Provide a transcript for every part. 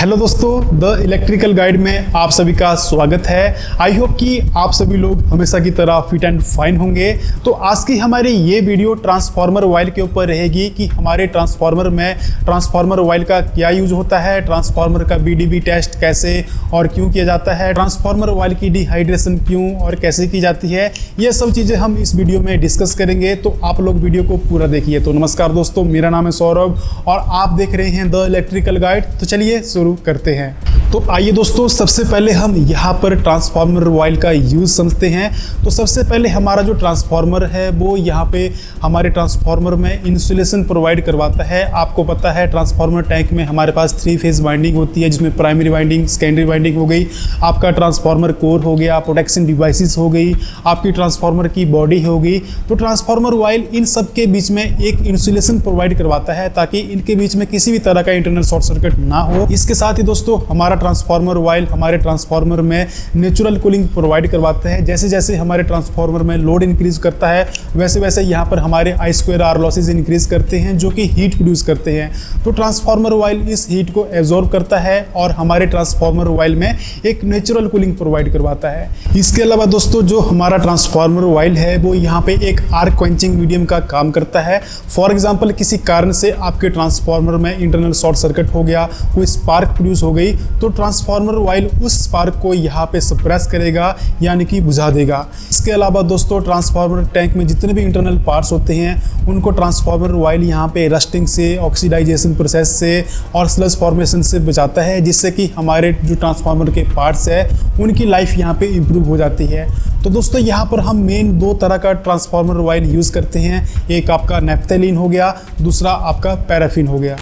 Hello दोस्तों, the electrical guide में आप सभी का स्वागत है। आई होप कि आप सभी लोग हमेशा की तरह फिट एंड फाइन होंगे। तो आज की हमारी ये वीडियो ट्रांसफार्मर ऑयल के ऊपर रहेगी कि हमारे ट्रांसफार्मर में ट्रांसफार्मर ऑयल का क्या यूज होता है, ट्रांसफार्मर का बीडीबी टेस्ट कैसे और क्यों किया जाता है, ट्रांसफार्मर ऑयल की डिहाइड्रेशन क्यों और कैसे की जाती है, ये सब चीज़ें हम इस वीडियो में डिस्कस करेंगे। तो आप लोग वीडियो को पूरा देखिए। तो नमस्कार दोस्तों, मेरा नाम है सौरभ और आप देख रहे हैं द इलेक्ट्रिकल गाइड। तो चलिए शुरू करते हैं। तो आइए दोस्तों, सबसे पहले हम यहाँ पर ट्रांसफार्मर ऑयल का यूज समझते हैं। तो सबसे पहले हमारा जो ट्रांसफार्मर है वो यहाँ पे हमारे ट्रांसफार्मर में इंसुलेशन प्रोवाइड करवाता है। आपको पता है ट्रांसफार्मर टैंक में हमारे पास 3 फेज वाइंडिंग होती है, जिसमें प्राइमरी वाइंडिंग, सेकेंडरी वाइंडिंग हो गई, आपका ट्रांसफार्मर कोर हो गया, प्रोटेक्शन डिवाइसेस हो गई, आपकी ट्रांसफार्मर की बॉडी हो गई। तो ट्रांसफार्मर ऑयल इन सब के बीच में एक इंसुलेशन प्रोवाइड करवाता है ताकि इनके बीच में किसी भी तरह का इंटरनल शॉर्ट सर्किट ना हो। इसके साथ ही दोस्तों हमारा ट्रांसफार्मर ऑयल हमारे ट्रांसफार्मर में नेचुरल कूलिंग प्रोवाइड करवाते हैं। जैसे जैसे हमारे ट्रांसफार्मर में लोड इंक्रीज करता है वैसे वैसे यहाँ पर हमारे I2R लॉसेज इंक्रीज करते हैं, जो कि हीट प्रोड्यूस करते हैं। तो ट्रांसफार्मर ऑयल इस हीट को एब्जॉर्ब करता है और हमारे ट्रांसफार्मर ऑयल में एक नेचुरल कूलिंग प्रोवाइड करवाता है। इसके अलावा दोस्तों जो हमारा ट्रांसफार्मर ऑयल है वो यहाँ पे एक आर्क क्वेंचिंग मीडियम का काम करता है। फॉर एग्जाम्पल किसी कारण से आपके ट्रांसफार्मर में इंटरनल शॉर्ट सर्किट हो गया, कोई स्पार्क प्रोड्यूस हो गई, तो ट्रांसफार्मर ऑयल उस स्पार्क को यहाँ पे सप्रेस करेगा, यानी कि बुझा देगा। इसके अलावा दोस्तों ट्रांसफार्मर टैंक में जितने भी इंटरनल पार्ट्स होते हैं उनको ट्रांसफार्मर ऑयल यहाँ पे रस्टिंग से, ऑक्सीडाइजेशन प्रोसेस से और स्लज फॉर्मेशन से बचाता है, जिससे कि हमारे जो ट्रांसफार्मर के पार्ट्स है उनकी लाइफ यहाँ पे इम्प्रूव हो जाती है। तो दोस्तों यहाँ पर हम मेन 2 तरह का ट्रांसफार्मर ऑयल यूज़ करते हैं। एक आपका नैफ्थेलीन हो गया, दूसरा आपका पैराफिन हो गया।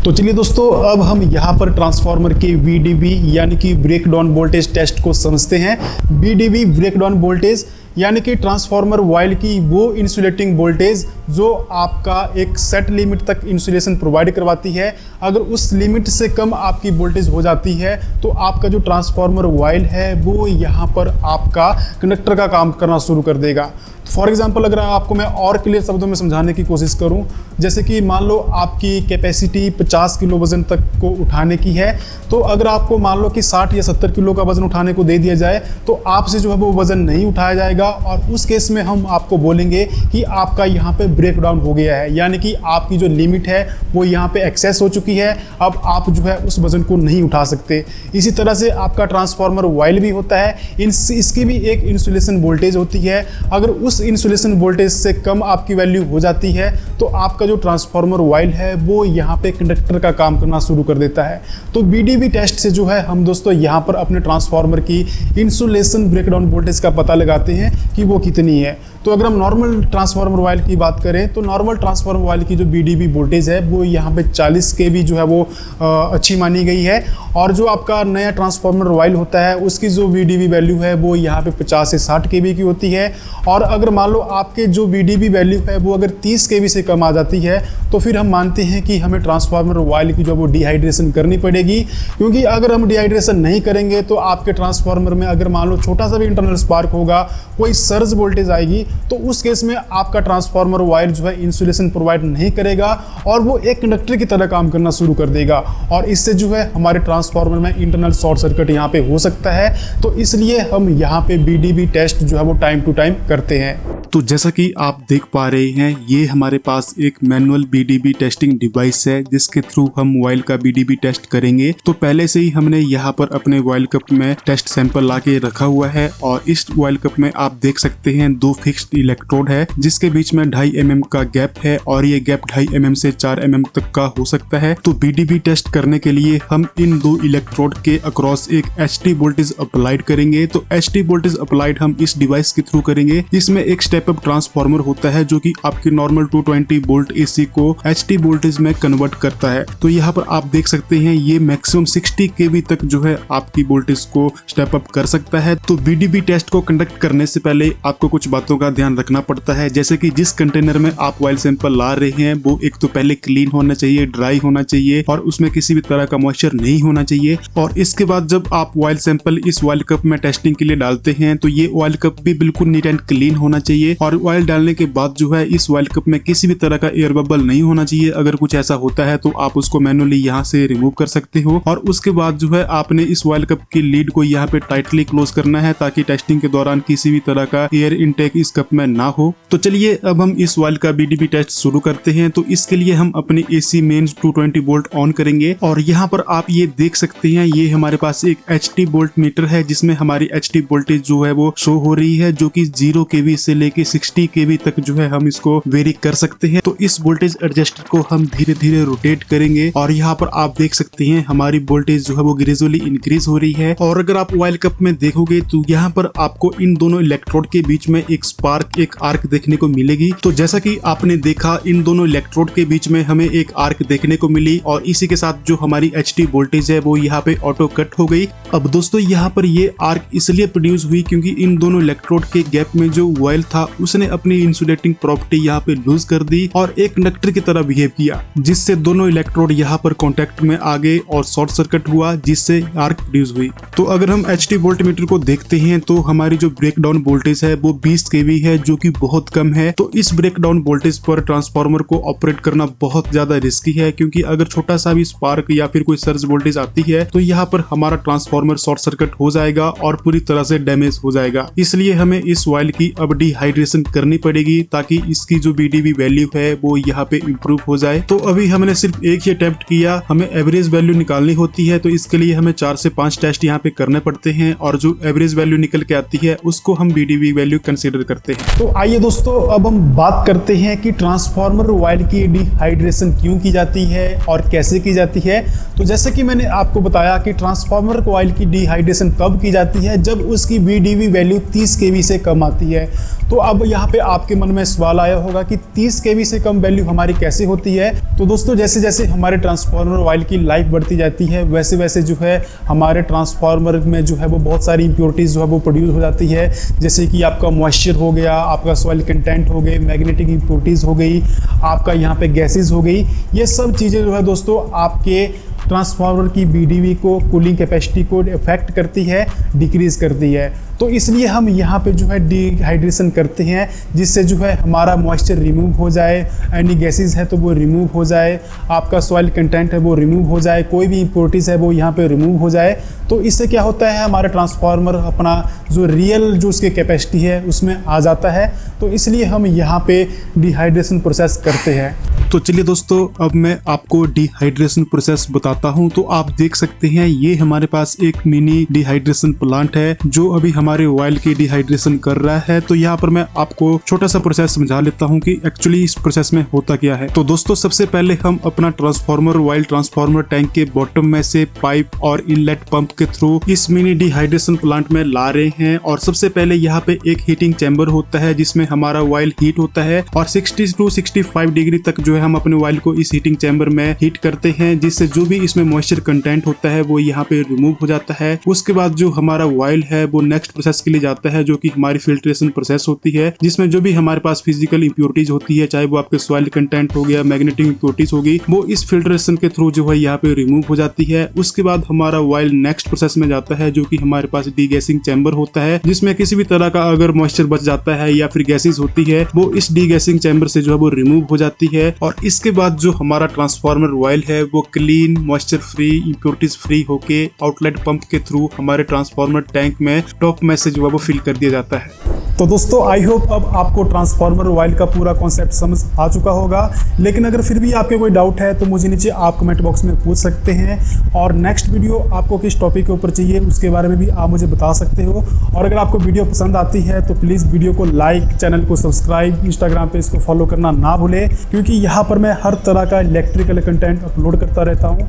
तो चलिए दोस्तों, अब हम यहाँ पर ट्रांसफार्मर के VDB यानी कि ब्रेक डाउन वोल्टेज टेस्ट को समझते हैं। VDB ब्रेक डाउन वोल्टेज यानी कि ट्रांसफार्मर ऑयल की वो इंसुलेटिंग वोल्टेज जो आपका एक सेट लिमिट तक इंसुलेशन प्रोवाइड करवाती है। अगर उस लिमिट से कम आपकी वोल्टेज हो जाती है तो आपका जो ट्रांसफार्मर ऑयल है वो यहाँ पर आपका कंडक्टर का काम करना शुरू कर देगा। फॉर एग्जाम्पल अगर आपको मैं और क्लियर शब्दों में समझाने की कोशिश करूं, जैसे कि मान लो आपकी कैपेसिटी 50 किलो वजन तक को उठाने की है, तो अगर आपको मान लो कि 60 या 70 किलो का वजन उठाने को दे दिया जाए तो आपसे जो है वो वजन नहीं उठाया जाएगा और उस केस में हम आपको बोलेंगे कि आपका यहाँ पे ब्रेक डाउन हो गया है, यानी कि आपकी जो लिमिट है वो यहाँ पे एक्सेस हो चुकी है। अब आप जो है उस वजन को नहीं उठा सकते। इसी तरह से आपका ट्रांसफार्मर ऑयल भी होता है, इसकी भी एक इंसुलेशन वोल्टेज होती है। अगर उस इंसुलेशन वोल्टेज से कम आपकी वैल्यू हो जाती है तो आपका जो ट्रांसफार्मर ऑयल है वो यहाँ पे कंडक्टर का काम करना शुरू कर देता है। तो बीडीबी टेस्ट से जो है हम दोस्तों यहाँ पर अपने ट्रांसफार्मर की इंसुलेशन ब्रेकडाउन वोल्टेज का पता लगाते हैं कि वो कितनी है। तो अगर हम नॉर्मल ट्रांसफार्मर ऑयल की बात करें तो नॉर्मल ट्रांसफार्मर ऑयल की जो बीडीबी वोल्टेज है वो यहाँ पे 40 kV जो है वो अच्छी मानी गई है। और जो आपका नया ट्रांसफार्मर ऑयल होता है उसकी जो बीडीबी वैल्यू है वो यहाँ पे 50 से 60 kV की होती है। और अगर मान लो आपके जो बीडीबी वैल्यू है वो अगर 30 kV से कम आ जाती है तो फिर हम मानते हैं कि हमें ट्रांसफार्मर ऑयल की जो वो डिहाइड्रेशन करनी पड़ेगी, क्योंकि अगर हम डिहाइड्रेशन नहीं करेंगे तो आपके ट्रांसफार्मर में अगर मान लो छोटा सा भी इंटरनल स्पार्क होगा, कोई सर्ज वोल्टेज आएगी, तो उस केस में आपका ट्रांसफार्मर ऑयल जो है इंसुलेशन प्रोवाइड नहीं करेगा और वो एक कंडक्टर की तरह काम करना शुरू कर देगा और इससे जो है हमारे ट्रांसफार्मर में इंटरनल शॉर्ट सर्किट यहाँ पे हो सकता है। तो इसलिए हम यहाँ पे बीडीबी टेस्ट जो है वो टाइम टू टाइम करते हैं। तो जैसा कि आप देख पा रहे हैं, ये हमारे पास एक मैनुअल बीडीबी टेस्टिंग डिवाइस है जिसके थ्रू हम ऑयल का बीडीबी टेस्ट करेंगे। तो पहले से ही हमने यहाँ पर अपने ऑयल कप में टेस्ट सैंपल ला के रखा हुआ है और इस ऑयल कप में आप देख सकते हैं 2 फिक्स्ड इलेक्ट्रोड है जिसके बीच में 2.5 mm का गैप है और ये गैप 2.5 mm से 4 mm तक का हो सकता है। तो बीडीबी टेस्ट करने के लिए हम इन 2 इलेक्ट्रोड के अक्रॉस एक HT वोल्टेज अप्लाइड करेंगे। तो HT वोल्टेज अप्लाइड हम इस डिवाइस के थ्रू करेंगे। इसमें एक स्टेप अप ट्रांसफार्मर होता है जो कि आपकी नॉर्मल 220 वोल्ट AC को HT वोल्टेज में कन्वर्ट करता है। तो यहाँ पर आप देख सकते हैं ये मैक्सिमम 60 kV तक जो है आपकी वोल्टेज को स्टेप अप कर सकता है। तो बीडीबी टेस्ट को कंडक्ट करने से पहले आपको कुछ बातों का ध्यान रखना पड़ता है, जैसे कि जिस कंटेनर में आप ऑयल सैंपल ला रहे हैं वो एक तो पहले क्लीन होना चाहिए, ड्राई होना चाहिए और उसमें किसी भी तरह का मॉइस्चर नहीं होना चाहिए। और इसके बाद जब आप ऑयल सैंपल इस ऑयल कप में टेस्टिंग के लिए डालते हैं तो ये ऑयल कप भी बिल्कुल नीट एंड क्लीन होना चाहिए चाहिए और ऑयल डालने के बाद जो है इस ऑयल कप में किसी भी तरह का एयर बबल नहीं होना चाहिए। अगर कुछ ऐसा होता है तो आप उसको मैनुअली यहाँ से रिमूव कर सकते हो और उसके बाद जो है आपने इस ऑयल कप की लीड को यहाँ पे टाइटली क्लोज करना है ताकि टेस्टिंग के दौरान किसी भी तरह का एयर इनटेक इस कप में ना हो। तो चलिए अब हम इस ऑयल का बीडीबी टेस्ट शुरू करते हैं। तो इसके लिए हम अपने एसी मेंस 220 वोल्ट ऑन करेंगे और यहाँ पर आप ये देख सकते हैं ये हमारे पास एक एचटी वोल्ट मीटर है जिसमें हमारी एचटी वोल्टेज जो है वो शो हो रही है, जो कि 0 kV से लेके 60 kV तक जो है हम इसको वेरी कर सकते हैं। तो इस वोल्टेज एडजस्टर को हम धीरे धीरे रोटेट करेंगे और यहाँ पर आप देख सकते हैं हमारी वोल्टेज जो है वो ग्रेजुअली इंक्रीज हो रही है। और अगर आप ऑयल कप में देखोगे तो यहाँ पर आपको इन दोनों इलेक्ट्रोड के बीच में एक स्पार्क, एक आर्क देखने को मिलेगी। तो जैसा कि आपने देखा इन दोनों इलेक्ट्रोड के बीच में हमें एक आर्क देखने को मिली और इसी के साथ जो हमारी एचटी वोल्टेज है वो यहाँ पे ऑटो कट हो गई। अब दोस्तों यहाँ पर ये आर्क इसलिए प्रोड्यूस हुई क्योंकि इन दोनों इलेक्ट्रोड के गैप में जो ऑयल था उसने अपनी इंसुलेटिंग प्रॉपर्टी यहाँ पे लूज कर दी और एक कंडक्टर की तरह बिहेव किया, जिससे दोनों इलेक्ट्रोड यहाँ पर कांटेक्ट में आ गए और शॉर्ट सर्किट हुआ जिससे आर्क प्रोड्यूस हुई। तो अगर हम एचटी वोल्टमीटर को देखते हैं तो हमारी जो ब्रेकडाउन वोल्टेज है वो 20 kV है, जो कि बहुत कम है। तो इस ब्रेकडाउन वोल्टेज पर ट्रांसफार्मर को ऑपरेट करना बहुत ज्यादा रिस्की है क्योंकि अगर छोटा सा भी स्पार्क या फिर कोई सर्ज वोल्टेज आती है तो यहाँ पर हमारा ट्रांसफार्मर शॉर्ट सर्किट हो जाएगा और पूरी तरह से डैमेज हो जाएगा। इसलिए हमें इस ऑयल की अब डिहाइड्रेशन करनी पड़ेगी ताकि इसकी जो बीडीबी वैल्यू है वो यहाँ पे इम्प्रूव हो जाए। तो अभी हमने सिर्फ एक ही अटेम्प्ट किया, हमें एवरेज वैल्यू निकालनी होती है तो इसके लिए हमें 4 से 5 टेस्ट यहाँ पे करने पड़ते हैं और जो एवरेज वैल्यू निकल के आती है उसको हम बीडीबी वैल्यू कंसीडर करते हैं। तो आइए दोस्तों अब हम बात करते हैं कि ट्रांसफार्मर ऑयल की डिहाइड्रेशन क्यों की जाती है और कैसे की जाती है। तो जैसे कि मैंने आपको बताया कि ट्रांसफार्मर ऑयल की डिहाइड्रेशन कब की जाती है, जब उसकी बीडीबी वैल्यू 30 kV से कम आती है। तो अब यहाँ पे आपके मन में सवाल आया होगा कि 30 kV से कम वैल्यू हमारी कैसे होती है। तो दोस्तों जैसे जैसे हमारे ट्रांसफार्मर ऑयल की लाइफ बढ़ती जाती है वैसे वैसे जो है हमारे ट्रांसफार्मर में जो है वो बहुत सारी इंप्योरिटीज जो है वो प्रोड्यूस हो जाती है, जैसे कि आपका मॉइस्चर हो गया, आपका सॉइल कंटेंट हो गए, मैग्नेटिक इंप्योरिटीज हो गई, आपका यहाँ पे गैसेज हो गई। ये सब चीज़ें जो है दोस्तों आपके ट्रांसफार्मर की बीडीबी को, कूलिंग कैपेसिटी को इफेक्ट करती है, डिक्रीज करती है। तो इसलिए हम यहाँ पे जो है डिहाइड्रेशन करते हैं जिससे जो है हमारा मॉइस्चर रिमूव हो जाए, एनी गैसेज है तो वो रिमूव हो जाए, आपका सॉइल कंटेंट है वो रिमूव हो जाए, कोई भी इंप्योरिटीज है वो यहाँ पे रिमूव हो जाए। तो इससे क्या होता है हमारा ट्रांसफार्मर अपना जो रियल जो उसकी कैपेसिटी है उसमें आ जाता है। तो इसलिए हम यहाँ पे डिहाइड्रेशन प्रोसेस करते हैं। तो चलिए दोस्तों अब मैं आपको डिहाइड्रेशन प्रोसेस बताता हूँ। तो आप देख सकते हैं ये हमारे पास एक मिनी डिहाइड्रेशन प्लांट है जो अभी हमारे ऑयल की डिहाइड्रेशन कर रहा है। तो यहाँ पर मैं आपको छोटा सा प्रोसेस समझा लेता हूँ कि एक्चुअली इस प्रोसेस में होता क्या है। तो दोस्तों सबसे पहले हम अपना ट्रांसफार्मर ऑयल ट्रांसफार्मर टैंक के बॉटम में से पाइप और इनलेट पंप के थ्रू इस मिनी डिहाइड्रेशन प्लांट में ला रहे हैं। और सबसे पहले यहाँ पे एक हीटिंग चैम्बर होता है जिसमें हमारा ऑयल हीट होता है और 60 to 65 डिग्री तक जो है हम अपने ऑयल को इस हीटिंग चैम्बर में हीट करते हैं, जिससे जो भी इसमें मॉइस्चर कंटेंट होता है वो यहाँ पे रिमूव हो जाता है। उसके बाद जो हमारा ऑयल है वो नेक्स्ट प्रोसेस के लिए जाता है जो कि हमारी फिल्ट्रेशन प्रोसेस होती है, जिसमें जो भी हमारे पास फिजिकल इंप्योरिटीज होती है, चाहे वो आपके सॉइल कंटेंट हो गया, मैग्नेटिक इंप्योरिटीज होगी, वो इस फिल्ट्रेशन के थ्रू जो है यहाँ पे रिमूव हो जाती है। उसके बाद हमारा ऑयल नेक्स्ट प्रोसेस में जाता है जो कि हमारे पास डीगैसिंग चैम्बर होता है, जिसमें किसी भी तरह का अगर मॉइस्चर बच जाता है या फिर गैसेज होती है वो इस डीगैसिंग चैम्बर से जो है वो रिमूव हो जाती है। और इसके बाद जो हमारा ट्रांसफार्मर ऑयल है वो clean, moisture free, impurities free होके आउटलेट पंप के थ्रू हमारे ट्रांसफार्मर टैंक में टॉप में से जो है वो फिल कर दिया जाता है। तो दोस्तों आई होप अब आपको ट्रांसफार्मर ऑयल का पूरा कॉन्सेप्ट समझ आ चुका होगा। लेकिन अगर फिर भी आपके कोई डाउट है तो मुझे नीचे आप कमेंट बॉक्स में पूछ सकते हैं और नेक्स्ट वीडियो आपको किस टॉपिक के ऊपर चाहिए उसके बारे में भी आप मुझे बता सकते हो। और अगर आपको वीडियो पसंद आती है तो प्लीज़ वीडियो को लाइक, चैनल को सब्सक्राइब, इंस्टाग्राम पे इसको फॉलो करना ना भूलें, क्योंकि यहाँ पर मैं हर तरह का इलेक्ट्रिकल कंटेंट अपलोड करता रहता हूँ।